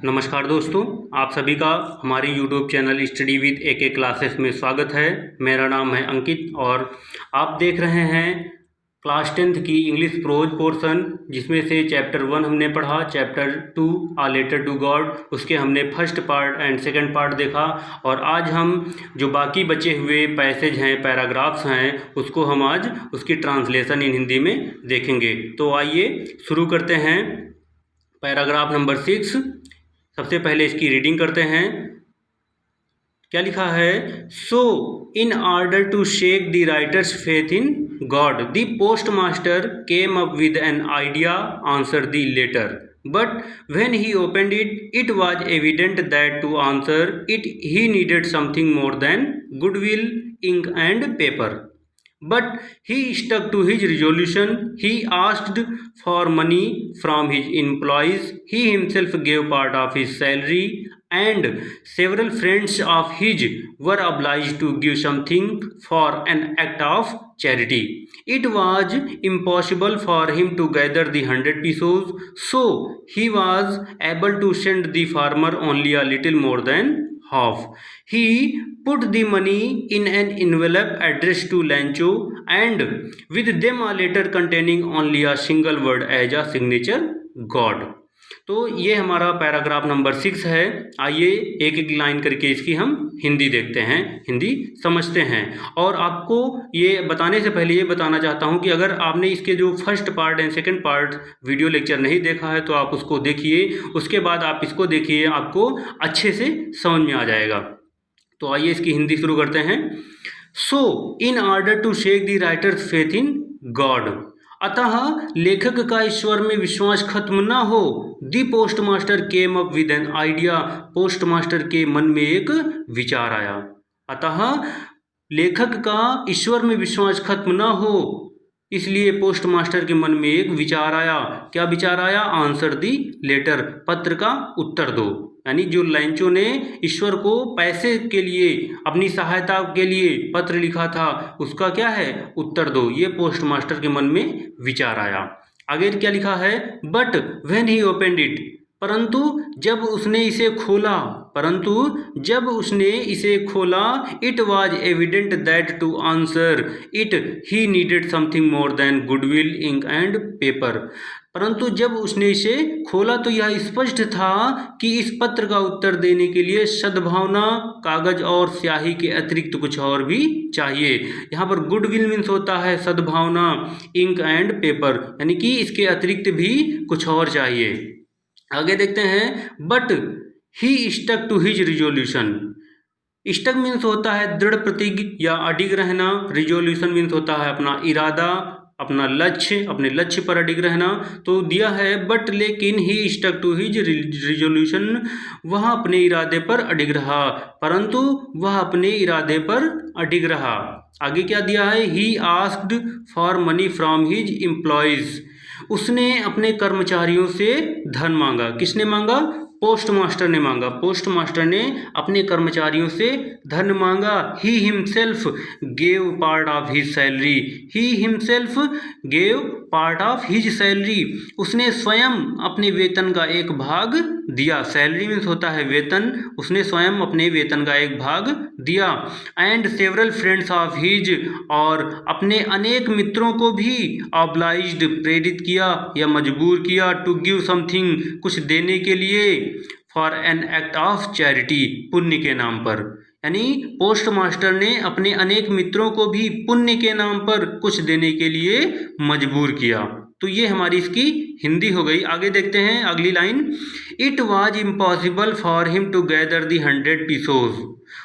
नमस्कार दोस्तों, आप सभी का हमारे YouTube channel study with AK classes में स्वागत है। मेरा नाम है अंकित और आप देख रहे हैं क्लास 10th की इंग्लिश प्रोज पोर्शन, जिसमें से चैप्टर 1 हमने पढ़ा, chapter 2 a letter to God, उसके हमने first part and second part देखा। और आज हम जो बाकी बचे हुए पैसेज हैं, पैराग्राफ्स हैं, उसको हम आज उसकी ट्रांसलेशन इन हिंदी में देखेंगे। तो आइए शुरू करते हैं। पैराग्राफ नंबर 6, सबसे पहले इसकी रीडिंग करते हैं। क्या लिखा है? So in order to shake the writer's faith in God the post master came up with an idea answer the letter, but when he opened it was evident that to answer it he needed something more than goodwill, ink and paper. But he stuck to his resolution. He asked for money from his employees. He himself gave part of his salary, and several friends of his were obliged to give something for an act of charity. It was impossible for him to gather the 100 pesos, so he was able to send the farmer only a little more than half. He put the money in an envelope addressed to Lancho, and with them a letter containing only a single word as a signature, God. तो ये हमारा paragraph number 6 है। आइए एक एक line करके इसकी हम हिंदी देखते हैं, हिंदी समझते हैं। और आपको ये बताने से पहले ये बताना चाहता हूँ कि अगर आपने इसके जो first part and second part video lecture नहीं देखा है तो आप उसको देखिए, उसके बाद आप इसको देखिए, आपको अच्छे से समझ में आ जाएगा। तो आइए इसकी हिंदी शुरू करते हैं। So in order to shake the writer's faith in God, अतः लेखक का ईश्वर में विश्वास खत्म न हो, the post master came up with an idea, post master के मन में एक विचार आया। अतः लेखक का ईश्वर में विश्वास खत्म न हो, इसलिए पोस्ट मास्टर के मन में एक विचार आया। क्या विचार आया? आंसर दी लेटर, पत्र का उत्तर दो। यानी जो लैंचो ने ईश्वर को पैसे के लिए, अपनी सहायता के लिए पत्र लिखा था, उसका क्या है? उत्तर दो। ये पोस्ट मास्टर के मन में विचार आया। आगे क्या लिखा है? But when he opened it, परंतु जब उसने इसे खोला, it was evident that to answer it he needed something more than goodwill, ink and paper. परंतु जब उसने इसे खोला तो यह स्पष्ट था कि इस पत्र का उत्तर देने के लिए सद्भावना, कागज और स्याही के अतिरिक्त कुछ और भी चाहिए। यहाँ पर गुडविल मीन्स होता है सद्भावना, इंक एंड पेपर, यानी कि इसके अतिरिक्त भी कुछ और चाहिए। आगे देखते हैं। But he stuck to his resolution, stuck means होता है दृढ़ प्रतिज्ञ या अडिग रहना, रिजोल्यूशन मीन्स होता है अपना इरादा, अपना लक्ष्य, अपने लक्ष्य पर अडिग रहना। तो दिया है बट, लेकिन ही स्टक टू हिज रिजोल्यूशन, वह अपने इरादे पर अडिग रहा, परंतु वह अपने इरादे पर अडिग रहा। आगे क्या दिया है? He asked for money from his employees, उसने अपने कर्मचारियों से धन मांगा। किसने मांगा? पोस्ट मास्टर ने मांगा। पोस्ट मास्टर ने अपने कर्मचारियों से धन मांगा। He himself gave part of his salary, he himself gave part of his salary, उसने स्वयं अपने वेतन का एक भाग दिया। सैलरी मीन्स होता है वेतन, उसने स्वयं अपने वेतन का एक भाग दिया। And several friends of his, और अपने अनेक मित्रों को भी ऑब्लाइज्ड, प्रेरित किया या मजबूर किया, टू गिव समथिंग, कुछ देने के लिए, for an act of charity, पुण्य के नाम पर। यानी पोस्ट मास्टर ने अपने अनेक मित्रों को भी पुण्य के नाम पर कुछ देने के लिए मजबूर किया। तो ये हमारी इसकी हिंदी हो गई। आगे देखते हैं अगली line. It was impossible for him to gather the 100 pesos,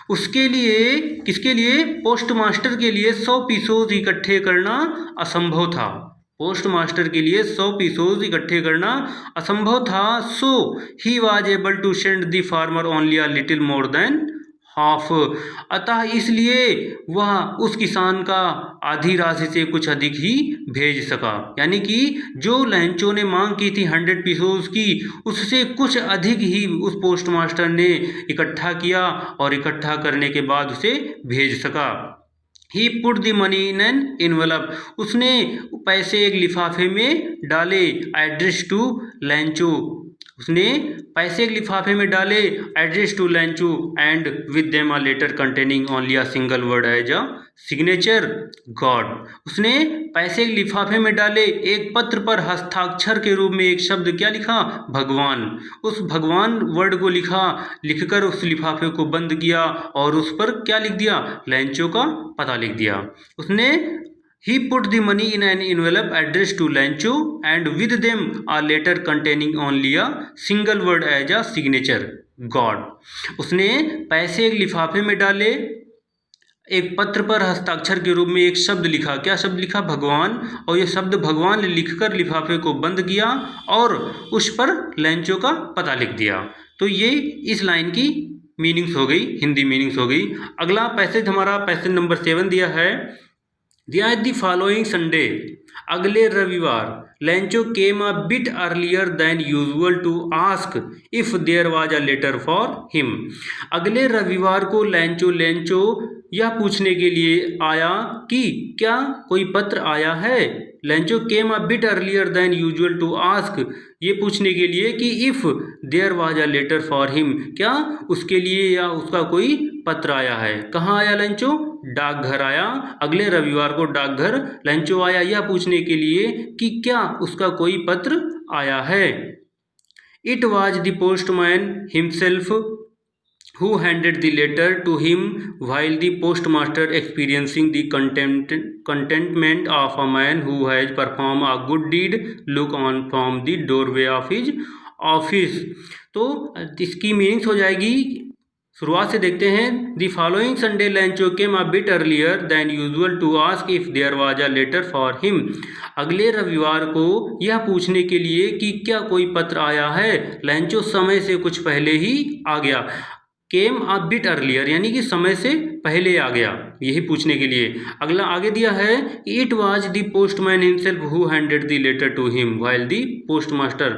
उसके लिए, किसके लिए? पोस्ट मास्टर के लिए 100 पीसोज इकट्ठे करना असंभव था। पोस्ट मास्टर के लिए 100 पीसोज इकट्ठे करना असंभव था। So he was able to send the farmer only a little more than half, अतः इसलिए वह उस किसान का आधी राशि से कुछ अधिक ही भेज सका। यानी कि जो लैंचो ने मांग की थी 100 पीसोज की, उससे कुछ अधिक ही उस पोस्ट मास्टर ने इकट्ठा किया और इकट्ठा करने के बाद उसे भेज सका। He put the money in an envelope, उसने पैसे एक लिफाफे में डाले। एड्रेस टू लैंचो, उसने पैसे एक लिफाफे में डाले, addressed to Lencho and with them a letter containing only a single word as a signature, God. उसने पैसे एक लिफाफे में डाले, एक पत्र पर हस्ताक्षर के रूप में एक शब्द क्या लिखा, भगवान। उस भगवान वर्ड को लिखकर उस लिफाफे को बंद किया और उस पर क्या लिख दिया, लेंचो का पता लिख दिया। उसने He put the money in an envelope addressed to Lancho and with them a letter containing only a single word as a signature, God। उसने पैसे एक लिफाफे में डाले, एक पत्र पर हस्ताक्षर के रूप में एक शब्द लिखा, क्या शब्द लिखा, भगवान। और ये शब्द भगवान लिखकर लिफाफे को बंद किया और उस पर लेंचो का पता लिख दिया। तो ये इस लाइन की मीनिंग्स हो गई, हिंदी मीनिंग्स हो गई। अगला पैसेज हमारा पैसेज नंबर 7 दिया है। दिया द फॉलोइंग संडे, अगले रविवार, Lencho came a bit earlier than usual to ask if there was a letter for him. अगले रविवार को लेंचो यह पूछने के लिए आया कि क्या कोई पत्र आया है। Lencho came a bit earlier than usual to ask, ये पूछने के लिए कि if there was a letter for him, क्या उसके लिए या उसका कोई पत्र आया है। कहाँ आया लेंचो, डाकघर आया। अगले रविवार को डाकघर लेंचो आया यह पूछने के लिए कि क्या उसका कोई पत्र आया है। It was the postman himself who handed the letter to him while the postmaster experiencing the contentment of a man who has performed a good deed look on from the doorway of his office। तो इसकी meanings हो जाएगी, शुरुआत से देखते हैं। The following Sunday Lencho came a bit earlier than usual to ask if there was a letter for him. अगले रविवार को यह पूछने के लिए कि क्या कोई पत्र आया है। लेंचो समय से कुछ पहले ही आ गया। केम अ बिट अर्लियर यानी कि समय से पहले आ गया, यही पूछने के लिए। अगला आगे दिया है, it was the postman himself who handed the letter to him while the postmaster.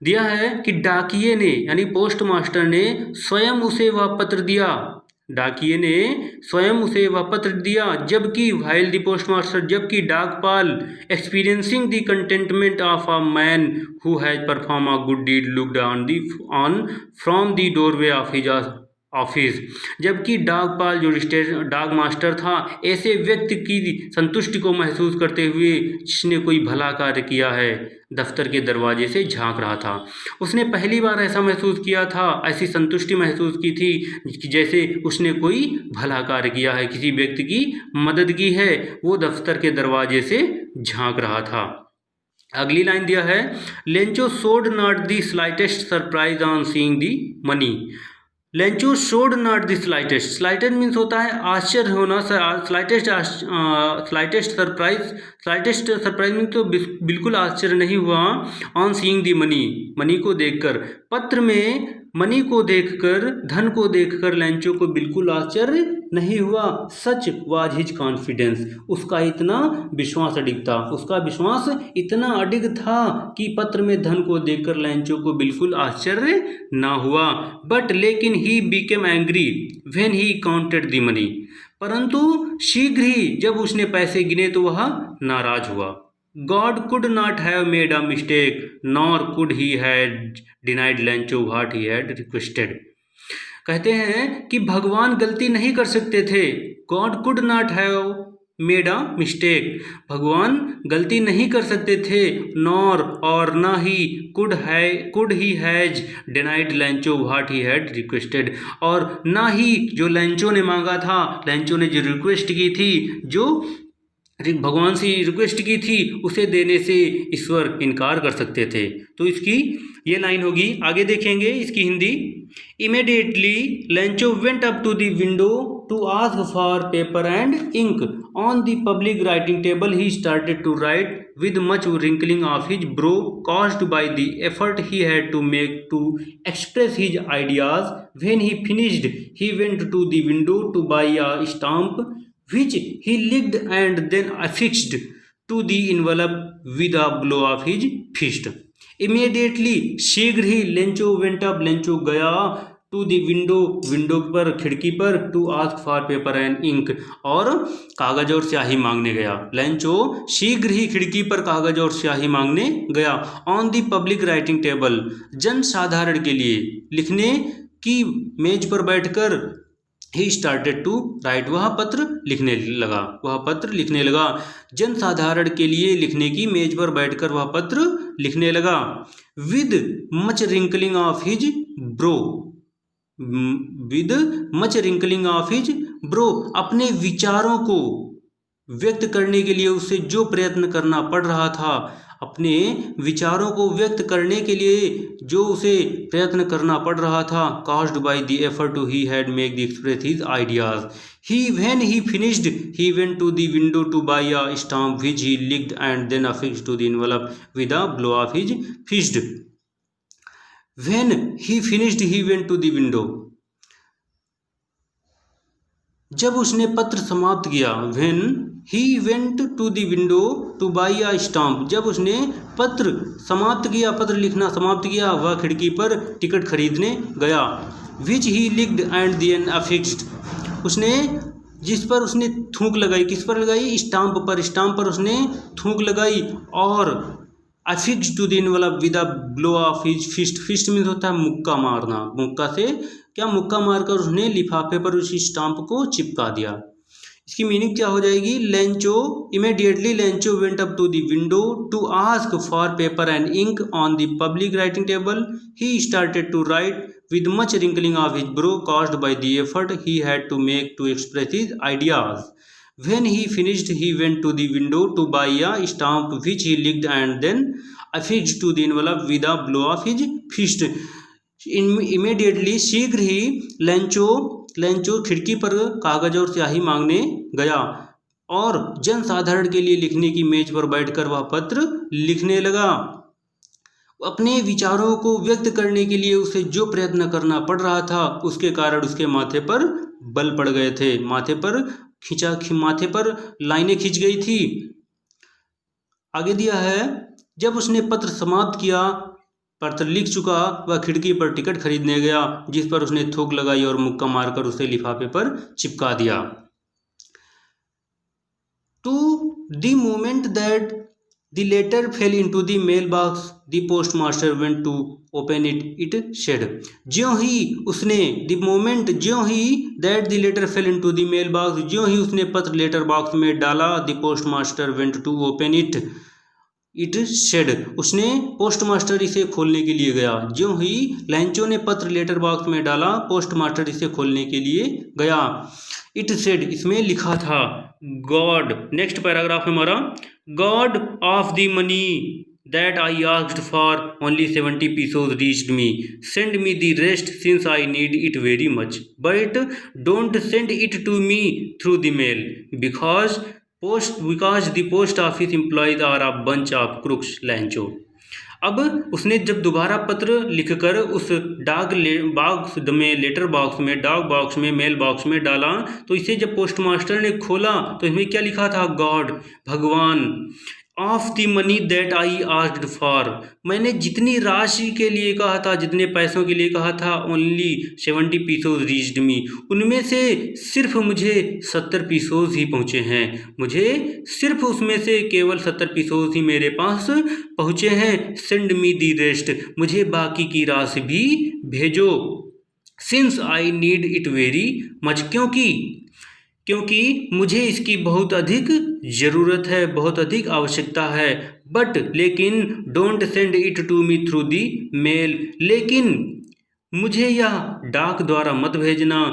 दिया है कि डाकिये ने यानी पोस्टमास्टर ने स्वयं उसे वह पत्र दिया, डाकिये ने स्वयं उसे वह पत्र दिया, जबकि व्हाइल द पोस्टमास्टर, जबकि डाकपाल experiencing the contentment of a man who has perform a good deed looked on from the doorway of his office, जबकि डाकपाल जो डाक मास्टर था ऐसे व्यक्ति की संतुष्टि को महसूस करते हुए जिसने कोई भला कार्य किया है दफ्तर के दरवाजे से झांक रहा था। उसने पहली बार ऐसा महसूस किया था, ऐसी संतुष्टि महसूस की थी कि जैसे उसने कोई भला कार्य किया है, किसी व्यक्ति की मदद की है, वो दफ्तर के दरवाजे से झांक रहा था। अगली लाइन दिया है, Lencho showed not the slightest surprise on seeing the money. Lencho showed not the slightest, slightest means होता है आश्चर्य होना, स्लाइटेस्ट सरप्राइज मीन्स तो बिल्कुल आश्चर्य नहीं हुआ। On seeing the money, money को देखकर, पत्र में मनी को देखकर, धन को देखकर लेंचो को बिल्कुल आश्चर्य नहीं हुआ। सच वाज हिज कॉन्फिडेंस, उसका इतना विश्वास अडिग था, उसका विश्वास इतना अडिग था कि पत्र में धन को देखकर लेंचो को बिल्कुल आश्चर्य ना हुआ। बट लेकिन he became angry when he counted the money, परंतु शीघ्र ही जब उसने पैसे गिने तो वह नाराज हुआ। God could not have made a mistake, nor could he had denied Lancho what he had requested। कहते हैं कि भगवान गलती नहीं कर सकते थे। God could not have made a mistake, भगवान गलती नहीं कर सकते थे। nor और ना ही could he has denied Lancho what he had requested, और ना ही जो लेंचो ने मांगा था, लेंचो ने जो रिक्वेस्ट की थी, जो भगवान से रिक्वेस्ट की थी, उसे देने से ईश्वर इनकार कर सकते थे। तो इसकी ये लाइन होगी। आगे देखेंगे इसकी Hindi. Immediately Lencho went up to the window to ask for paper and ink on the public writing table he started to write with much wrinkling of his brow caused by the effort he had to make to express his ideas. When he finished, he went to the window to buy a stamp which he licked and then affixed to the envelope with a blow of his fist. Immediately, शीघ्र ही Lencho went up, Lencho गया to the window, window पर, खिड़की पर, to ask for paper and ink, और कागज और स्याही मांगने गया। लेंचो शीघ्र ही खिड़की पर कागज और स्याही मांगने गया। On the public writing table, जन साधारण के लिए लिखने की मेज पर बैठकर, ही स्टार्टेड टू राइट, वह पत्र लिखने लगा, वह पत्र लिखने लगा। जन साधारण के लिए लिखने की मेज पर बैठकर वह पत्र लिखने लगा। With much wrinkling of his bro, with much wrinkling of his bro, अपने विचारों को व्यक्त करने के लिए उसे जो प्रयत्न करना पड़ रहा था, अपने विचारों को व्यक्त करने के लिए जो उसे प्रयत्न करना पड़ रहा था, caused by the effort he had made to express his ideas. When he finished, he went to the window to buy a stamp which he licked and then affixed to the envelope with a blow of his fist. When he finished, he went to the window. जब उसने पत्र समाप्त किया, when he went to the window to buy a stamp, जब उसने पत्र समाप्त किया, पत्र लिखना समाप्त किया, वह खिड़की पर टिकट खरीदने गया। which he licked and then affixed, उसने जिस पर उसने थूक लगाई, किस पर लगाई, स्टाम्प पर, स्टाम्प पर उसने थूक लगाई, और affixed to the envelope with a blow of his fist, fist means होता है मुक्का मारना, मुक्का से क्या, मुक्का मारकर उसने लिफाफे पर उस स्टाम्प को चिपका दिया। इसकी मीनिंग क्या हो जाएगी, Lencho immediately Lencho went up to the window to ask for paper and ink on the public writing table, he started to write with much wrinkling of his brow caused by the effort he had to make to express his ideas. When he finished, he went to the window to buy a stamp which he licked and then affixed to the envelope with a blow of his fist. Immediately, शीघ्र ही Lencho खिड़की पर कागज और स्याही मांगने गया और जन साधारण के लिए लिखने की मेज पर बैठकर वह पत्र लिखने लगा। अपने विचारों को व्यक्त करने के लिए उसे जो प्रयत्न करना पड़ रहा था, उसके कारण उसके माथे पर बल पड़ गए थे, माथे पर लाइनें खिंच गई थी। आगे दिया है, जब उसने पत्र समाप्त किया, पत्र लिख चुका, वह खिड़की पर टिकट खरीदने गया, जिस पर उसने थूक लगाई और मुक्का मारकर उसे लिफाफे पर चिपका दिया। To the moment that the letter fell into the mailbox, the postmaster went to open it. It said, ज्यों ही उसने, the moment, ज्यों ही, that the letter fell into the mailbox, ज्यों ही उसने पत्र लेटर बॉक्स में डाला, the postmaster went to open it. It said, उसने, postmaster इसे खोलने के लिए गया। ज्यों ही लेंचो ने पत्र लेटर बॉक्स में डाला, पोस्टमास्टर इसे खोलने के लिए गया। इट सेड, इसमें लिखा था, गॉड, नेक्स्ट पैराग्राफ हमारा, God of the money that I asked for only 70 pesos reached me. Send me the rest since I need it very much. But don't send it to me through the mail because the post office employees are a bunch of crooks. Lencho, अब उसने जब दोबारा पत्र लिखकर उस letter box में, डाक box में, मेल बॉक्स में डाला, तो इसे जब पोस्टमास्टर ने खोला तो इसमें क्या लिखा था, गॉड, भगवान, of the money that I asked for, मैंने जितनी राशि के लिए कहा था, जितने पैसों के लिए कहा था, ओनली 70 pesos रीच्ड मी, उनमें से सिर्फ मुझे 70 pesos ही पहुँचे हैं, मुझे सिर्फ उसमें से केवल 70 pesos ही मेरे पास पहुँचे हैं। सेंड मी दी रेस्ट, मुझे बाकी की राशि भी भेजो। Since I need it very much, क्योंकि मुझे इसकी बहुत अधिक ज़रूरत है, बहुत अधिक आवश्यकता है। बट, लेकिन, don't send it to me through the mail, लेकिन मुझे यह डाक द्वारा मत भेजना,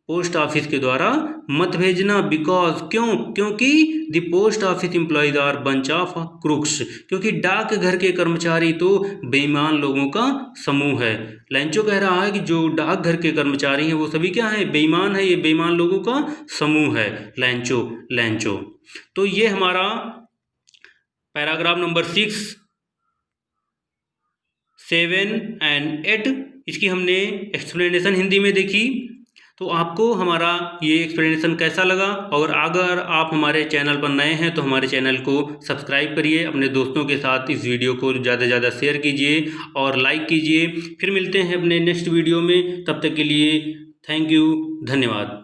पोस्ट ऑफिस के द्वारा मत भेजना। बिकॉज, क्योंकि the post office employees are bunch of crooks, क्योंकि डाक घर के कर्मचारी तो बेईमान लोगों का समूह है। लेंचो कह रहा है कि जो डाक घर के कर्मचारी हैं वो सभी क्या हैं, बेईमान है, ये बेईमान लोगों का समूह है। लेंचो। तो ये हमारा पैराग्राफ नंबर 6, 7 एंड 8, इसकी हमने एक्सप्लेनेशन हिंदी में देखी। तो आपको हमारा ये एक्सप्लेनेशन कैसा लगा? और अगर आप हमारे चैनल पर नए हैं तो हमारे चैनल को सब्सक्राइब करिए, अपने दोस्तों के साथ इस वीडियो को ज़्यादा से ज़्यादा शेयर कीजिए और लाइक कीजिए। फिर मिलते हैं अपने नेक्स्ट वीडियो में, तब तक के लिए थैंक यू, धन्यवाद।